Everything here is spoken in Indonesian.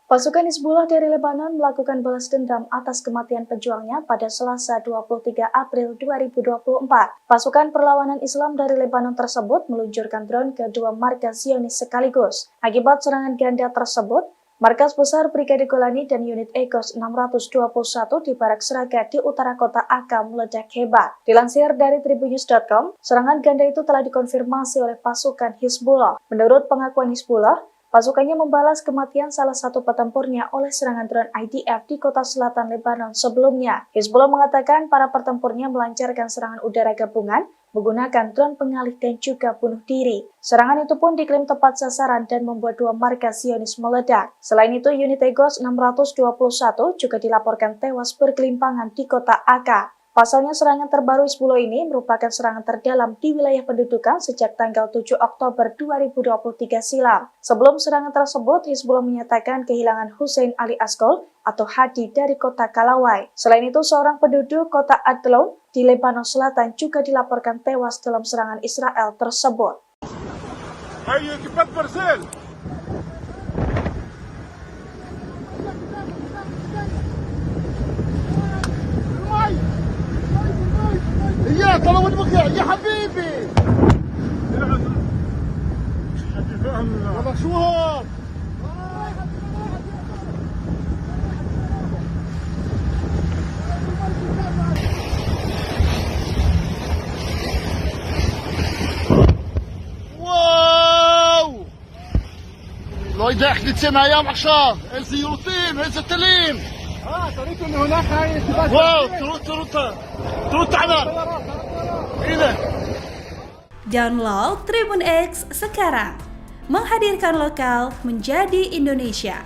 Pasukan Hizbullah dari Lebanon melakukan balas dendam atas kematian pejuangnya pada Selasa 23 April 2024. Pasukan perlawanan Islam dari Lebanon tersebut meluncurkan drone ke dua markas Zionis sekaligus. Akibat serangan ganda tersebut, markas besar Brigade Golani dan unit Egos 621 di Barak Seraga di utara kota Aka meledak hebat. Dilansir dari tribunnews.com, serangan ganda itu telah dikonfirmasi oleh pasukan Hizbullah. Menurut pengakuan Hizbullah, pasukannya membalas kematian salah satu petempurnya oleh serangan drone IDF di kota selatan Lebanon sebelumnya. Hizbullah mengatakan para petempurnya melancarkan serangan udara gabungan menggunakan drone pengalih dan juga bunuh diri. Serangan itu pun diklaim tepat sasaran dan membuat dua markas Zionis meledak. Selain itu, unit Egos 621 juga dilaporkan tewas bergelimpangan di kota Aka. Pasalnya serangan terbaru Hizbullah ini merupakan serangan terdalam di wilayah pendudukan sejak tanggal 7 Oktober 2023 silam. Sebelum serangan tersebut, Hizbullah menyatakan kehilangan Hussein Ali Asgol atau Hadi dari kota Kalawai. Selain itu, seorang penduduk kota Adlon di Lebanon Selatan juga dilaporkan tewas dalam serangan Israel tersebut. يا طلع ودمك يا حبيبي والله شو هاد واو لو إذا إحنا تسمع أيام عشان الزيوتين الزتلين طريق من هناك هاي واو تروت تعبان Download Tribun X sekarang, menghadirkan lokal menjadi Indonesia.